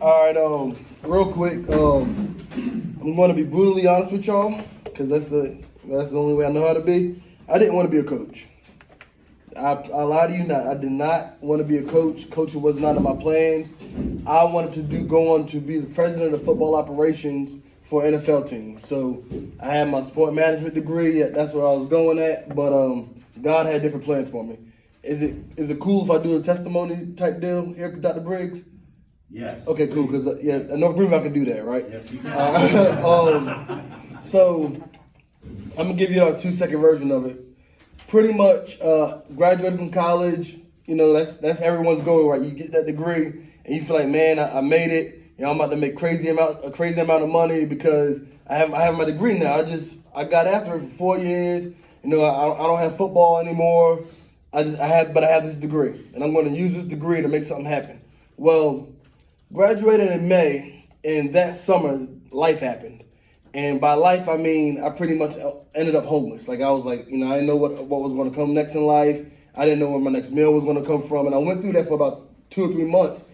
All right, real quick, I'm going to be brutally honest with y'all because that's the only way I know how to be. I didn't want to be a coach. I lie to you not. I did not want to be a coach. Coaching was not in my plans. I wanted to go on to be the president of football operations for an NFL team. So I had my sport management degree. That's where I was going at. But God had different plans for me. Is it cool if I do a testimony type deal here, Dr. Briggs? Yes. Okay, cool. Because in North Greenville I can do that, right? Yes, you can. So I'm gonna give you a 2-second version of it. Pretty much, graduated from college. You know, that's everyone's goal, right? You get that degree, and you feel like, man, I made it. You know, I'm about to make a crazy amount of money because I have my degree now. I got after it for 4 years. You know, I don't have football anymore. I have this degree, and I'm going to use this degree to make something happen. Well, graduated in May, and that summer, life happened. And by life, I mean, I pretty much ended up homeless. Like, I was like, you know, I didn't know what was going to come next in life. I didn't know where my next meal was going to come from. And I went through that for about 2 or 3 months,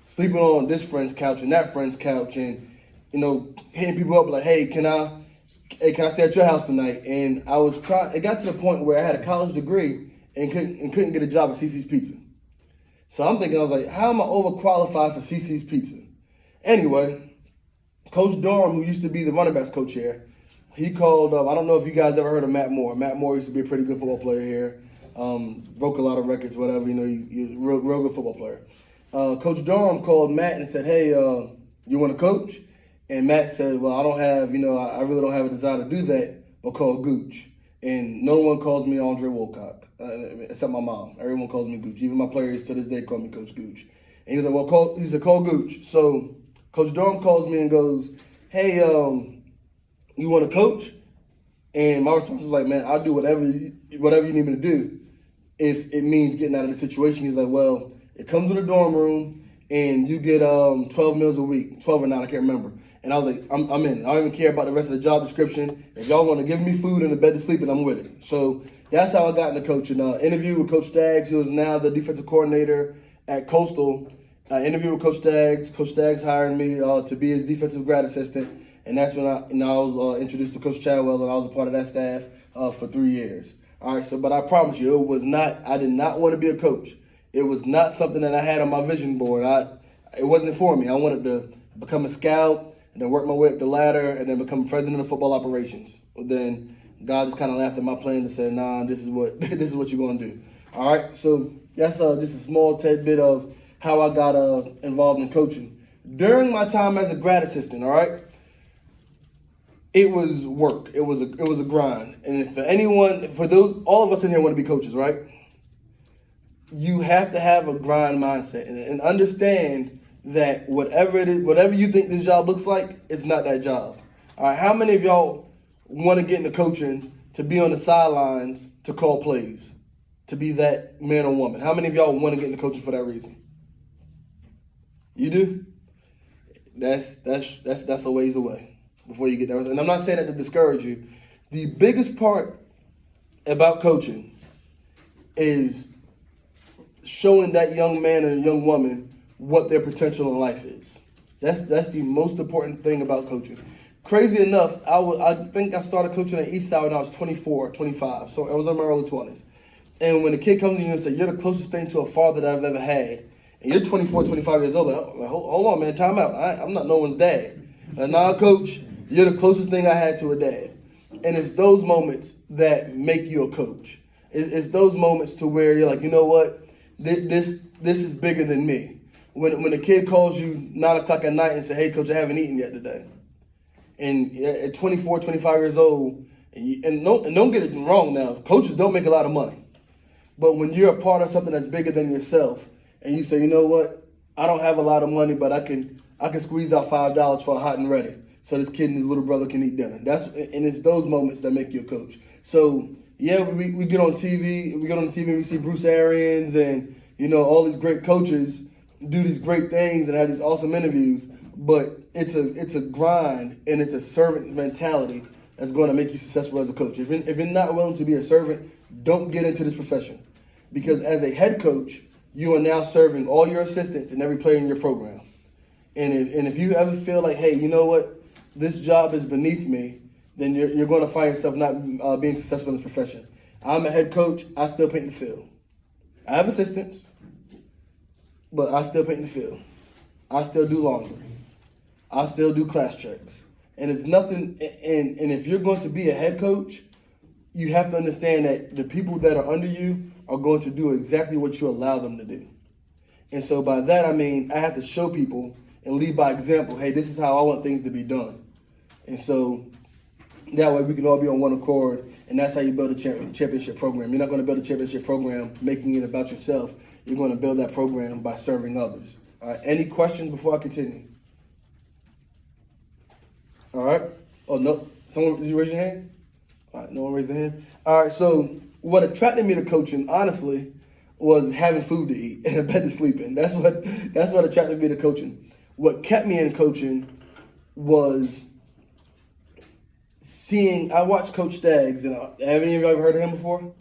sleeping on this friend's couch and that friend's couch and, you know, hitting people up like, hey, can I stay at your house tonight? And it got to the point where I had a college degree and couldn't get a job at CC's Pizza. So I'm thinking, I was like, how am I overqualified for CC's Pizza? Anyway, Coach Durham, who used to be the running backs coach here, he called up. I don't know if you guys ever heard of Matt Moore. Matt Moore used to be a pretty good football player here. Broke a lot of records, whatever. You know, he's a real good football player. Coach Durham called Matt and said, hey, you want to coach? And Matt said, well, I don't have, you know, I really don't have a desire to do that, but call Gooch. And no one calls me Andre Wilcock, except my mom. Everyone calls me Gooch. Even my players to this day call me Coach Gooch. And he was like, well, call Gooch. So Coach Durham calls me and goes, hey, you want to coach? And my response was like, man, I'll do whatever you need me to do if it means getting out of the situation. He's like, well, it comes with a dorm room and you get 12 meals a week, 12 or 9, I can't remember. And I was like, I'm in. I don't even care about the rest of the job description. If y'all want to give me food and a bed to sleep in, I'm with it. So that's how I got into coaching. Interviewed with Coach Staggs, who is now the defensive coordinator at Coastal. I interviewed with Coach Staggs. Coach Staggs hired me to be his defensive grad assistant. And that's when I was introduced to Coach Chadwell, and I was a part of that staff for 3 years. All right, but I promise you, I did not want to be a coach. It was not something that I had on my vision board. It wasn't for me. I wanted to become a scout and then work my way up the ladder and then become president of football operations. But then God just kind of laughed at my plans and said, nah, this is what you're going to do. All right, so that's just a small tidbit of how I got involved in coaching. During my time as a grad assistant, all right, it was work. It was a grind. And all of us in here want to be coaches, right? You have to have a grind mindset and understand that whatever you think this job looks like, it's not that job. All right, how many of y'all want to get into coaching to be on the sidelines to call plays, to be that man or woman? How many of y'all want to get into coaching for that reason? You do? That's a ways away before you get there. And I'm not saying that to discourage you. The biggest part about coaching is showing that young man and young woman what their potential in life is. That's the most important thing about coaching. Crazy enough, I think I started coaching at Eastside when I was 24, 25. So I was in my early 20s. And when a kid comes to you and says, you're the closest thing to a father that I've ever had, and you're 24, 25 years old, like, hold on, man, time out. I'm not no one's dad. And now, coach, you're the closest thing I had to a dad. And it's those moments that make you a coach. It's those moments to where you're like, you know what, this is bigger than me. When a kid calls you 9 o'clock at night and say, hey, coach, I haven't eaten yet today. And at 24, 25 years old, and don't get it wrong now, coaches don't make a lot of money. But when you're a part of something that's bigger than yourself, and you say, you know what, I don't have a lot of money, but I can squeeze out $5 for a hot and ready, so this kid and his little brother can eat dinner. And it's those moments that make you a coach. So yeah, we get on TV, and we see Bruce Arians and all these great coaches do these great things and have these awesome interviews, but it's a grind and it's a servant mentality that's going to make you successful as a coach. If you're not willing to be a servant, don't get into this profession, because as a head coach, you are now serving all your assistants and every player in your program. And if you ever feel like, hey, you know what, this job is beneath me, then you're going to find yourself not being successful in this profession. I'm a head coach. I still paint the field. I have assistants, but I still paint the field. I still do laundry. I still do class checks. And it's nothing. And if you're going to be a head coach, you have to understand that the people that are under you are going to do exactly what you allow them to do. And so by that, I mean, I have to show people and lead by example. Hey, this is how I want things to be done. And so that way we can all be on one accord. And that's how you build a championship program. You're not going to build a championship program making it about yourself. You're going to build that program by serving others. All right. Any questions before I continue? All right. Oh, no. Someone, did you raise your hand? All right. No one raised their hand. All right. So what attracted me to coaching, honestly, was having food to eat and a bed to sleep in. That's what attracted me to coaching. What kept me in coaching was I watched Coach Staggs, and have any of you ever heard of him before?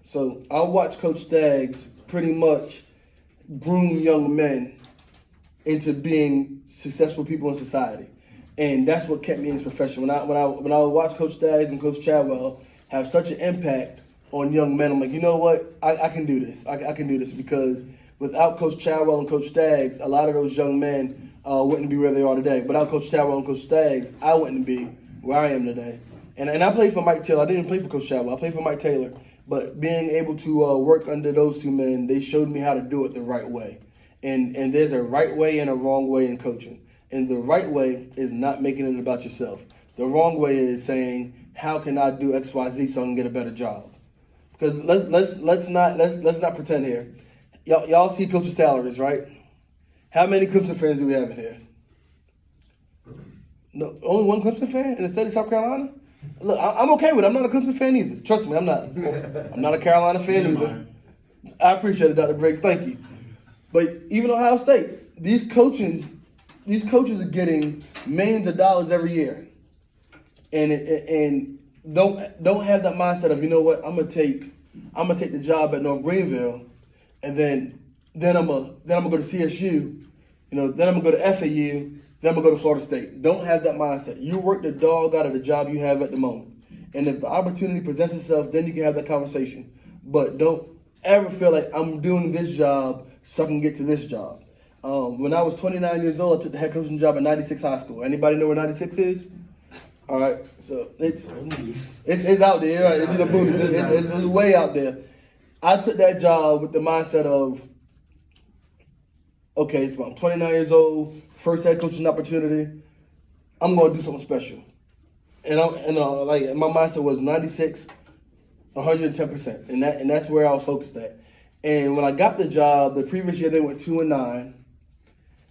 So I watched Coach Staggs pretty much groom young men into being successful people in society, and that's what kept me in this profession. When I watched Coach Staggs and Coach Chadwell have such an impact on young men, I'm like, you know what? I can do this. I can do this because without Coach Chadwell and Coach Staggs, a lot of those young men wouldn't be where they are today. Without Coach Chadwell and Coach Staggs, I wouldn't be where I am today. And I played for Mike Taylor. I didn't play for Coach Chadwell. I played for Mike Taylor. But being able to work under those two men, they showed me how to do it the right way. And there's a right way and a wrong way in coaching. And the right way is not making it about yourself. The wrong way is saying, how can I do X, Y, Z so I can get a better job? Because let's not pretend here. Y'all see coaches' salaries, right? How many Clemson fans do we have in here? No, only one Clemson fan in the state of South Carolina? Look, I'm okay with it. I'm not a Clemson fan either. Trust me, I'm not. I'm not a Carolina fan either. I appreciate it, Dr. Briggs. Thank you. But even Ohio State, these coaches are getting millions of dollars every year, and don't have that mindset of, you know what, I'm gonna take the job at North Greenville, and then I'm gonna go to CSU, you know, then I'm gonna go to FAU. Then I'm going to go to Florida State. Don't have that mindset. You work the dog out of the job you have at the moment. And if the opportunity presents itself, then you can have that conversation. But don't ever feel like I'm doing this job so I can get to this job. When I was 29 years old, I took the head coaching job at 96 High School. Anybody know where 96 is? All right. So it's out there. Right? It's in the boonies. It's way out there. I took that job with the mindset of, okay, so I'm 29 years old, first head coaching opportunity. I'm going to do something special. And my mindset was 96, 110%. And that's where I was focused at. And when I got the job, the previous year they went 2-9.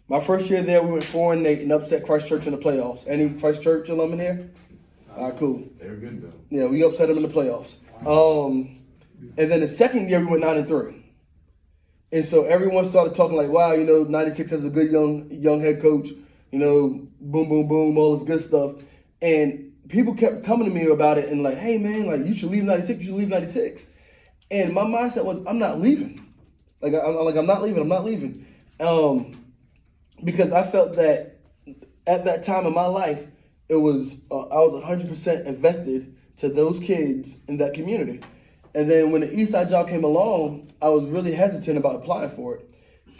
My first year there, we went 4-8 and upset Christchurch in the playoffs. Any Christchurch alum in here? All right, cool. They were good though. Yeah, we upset them in the playoffs. And then the second year we went 9-3. And so everyone started talking like, wow, you know, 96 has a good young head coach, you know, boom, boom, boom, all this good stuff. And people kept coming to me about it and like, hey, man, like, you should leave 96, you should leave 96. And my mindset was, I'm not leaving. I'm not leaving. Because I felt that at that time in my life, I was 100% invested to those kids in that community. And then when the Eastside job came along, I was really hesitant about applying for it.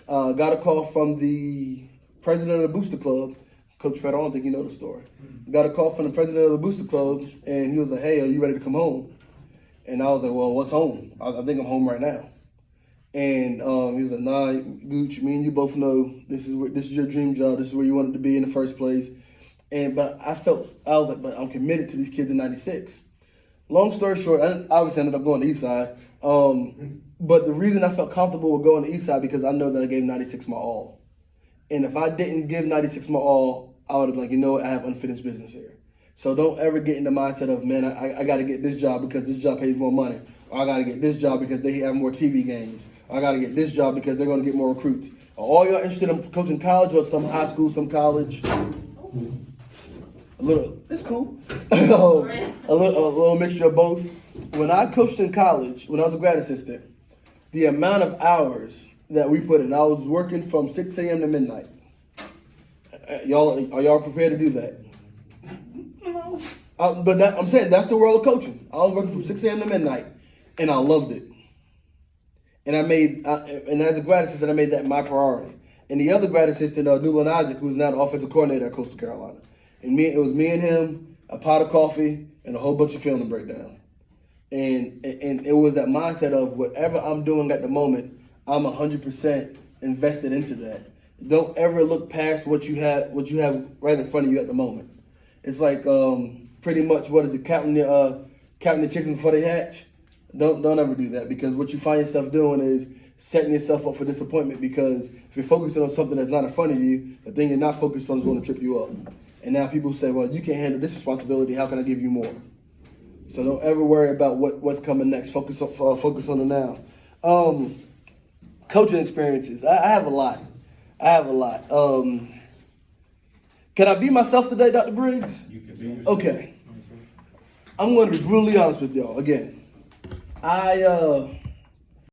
Got a call from the president of the Booster Club, Coach Fred. I don't think you know the story. Got a call from the president of the Booster Club, and he was like, hey, are you ready to come home? And I was like, well, what's home? I think I'm home right now. And he was like, nah, Gooch, me and you both know this is your dream job. This is where you wanted to be in the first place. But I was like, but I'm committed to these kids in 96. Long story short, I obviously ended up going to Eastside. But the reason I felt comfortable with going to Eastside because I know that I gave 96 my all. And if I didn't give 96 my all, I would have been like, you know what, I have unfinished business here. So don't ever get in the mindset of, man, I got to get this job because this job pays more money. Or I got to get this job because they have more TV games. Or I got to get this job because they're going to get more recruits. Are all y'all interested in coaching college or some high school, some college? It's cool. a little mixture of both. When I coached in college, when I was a grad assistant, the amount of hours that we put in. I was working from 6 a.m. to midnight. Are y'all prepared to do that? I'm saying that's the world of coaching. I was working from 6 a.m. to midnight, and I loved it. And and as a grad assistant, I made that my priority. And the other grad assistant, Newland Isaac, who's now the offensive coordinator at Coastal Carolina. And it was me and him, a pot of coffee, and a whole bunch of film to break down. And it was that mindset of whatever I'm doing at the moment, I'm 100% invested into that. Don't ever look past what you have right in front of you at the moment. It's like pretty much counting the chickens before they hatch. Don't ever do that, because what you find yourself doing is setting yourself up for disappointment, because if you're focusing on something that's not in front of you, the thing you're not focused on is going to trip you up. And now people say, well, you can't handle this responsibility. How can I give you more? So don't ever worry about what's coming next. Focus on the now. Coaching experiences. I have a lot. Can I be myself today, Dr. Briggs? You can be yourself. Okay. I'm going to be brutally honest with y'all. Again, I